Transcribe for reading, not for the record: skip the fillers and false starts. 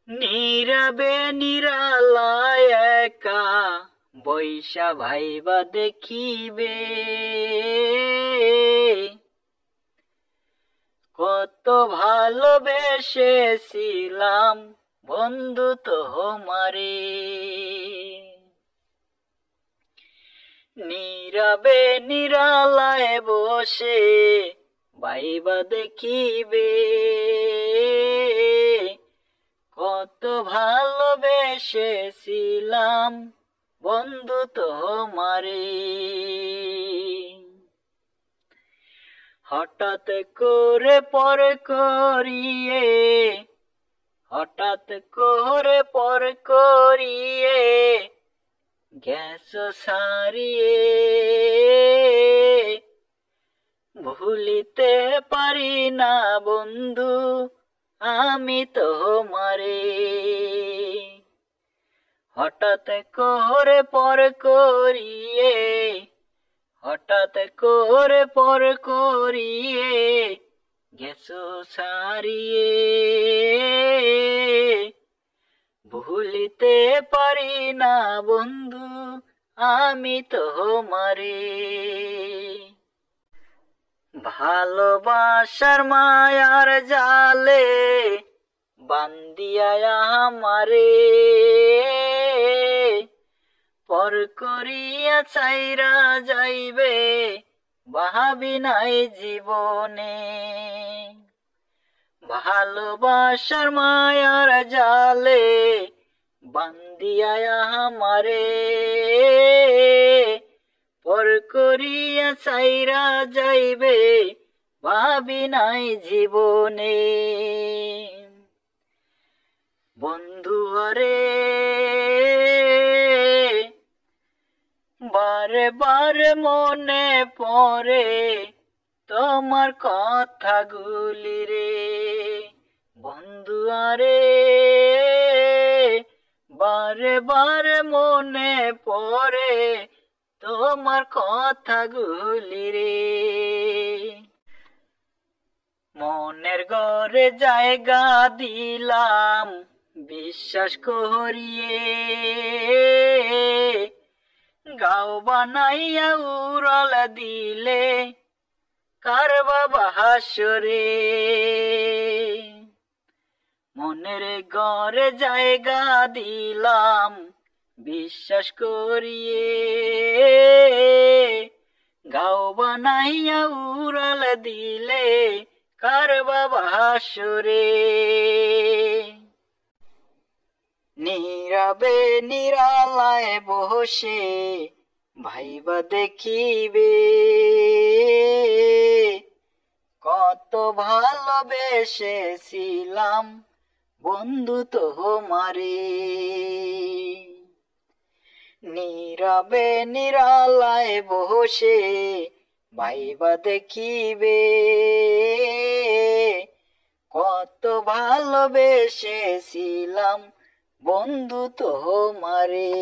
নীরবে নিরালায় একা বৈশা ভাইবা দেখিবে, কত ভালোবেসেছিলাম বন্ধু তোমারে। নীরবে নিরালায় বসে ভাইবা দেখিবে, কত ভালোবেসেছিলাম বন্ধু তোমারে। হঠাৎ করে পর করিয়ে, হঠাৎ করে পর করিয়ে গেছো সারিয়ে, ভুলিতে পারি না বন্ধু আমি তোমারে। হঠাৎ করে পর করিয়ে, হঠাৎ করে পর করিয়ে গেছো সারিয়ে, ভুলিতে পারি না বন্ধু আমি তোমারে। ভালোবাসার মায়ার জালে বান্দিয়া আমারে, পর করিয়া চাইরা যাইবে ভাবি নাই জীবনে। ভালোবাসার মায়ার জালে বান্দিয়া আমারে, পর করিয়া চাইরা যাইবে ভাবি নাই জীবনে। বন্ধু রে বারে বারে মনে পড়ে তোমার কথাগুলি রে। বন্ধু রে বারে বারে মনে পড়ে তোমার কথাগুলি রে। মনের ঘরে জায়গা দিলাম বিশ্বাস করিয়ে, গাও বানাইয়া উড়াল দিলে কার বাবা হাসরে। মনের ঘরে জায়গা দিলাম বিশ্বাস করিয়ে, গাও বানাইয়া উড়াল দিলে কার বাবা হাসরে। নীরবে নিরালায় বসে ভাইবা দেখিবে, কত ভালোবেসেছিলাম বন্ধু তোমারে। নীরবে নিরালায় বসে ভাইবা দেখিবে, কত ভালোবেসেছিলাম বন্ধু তোমারে।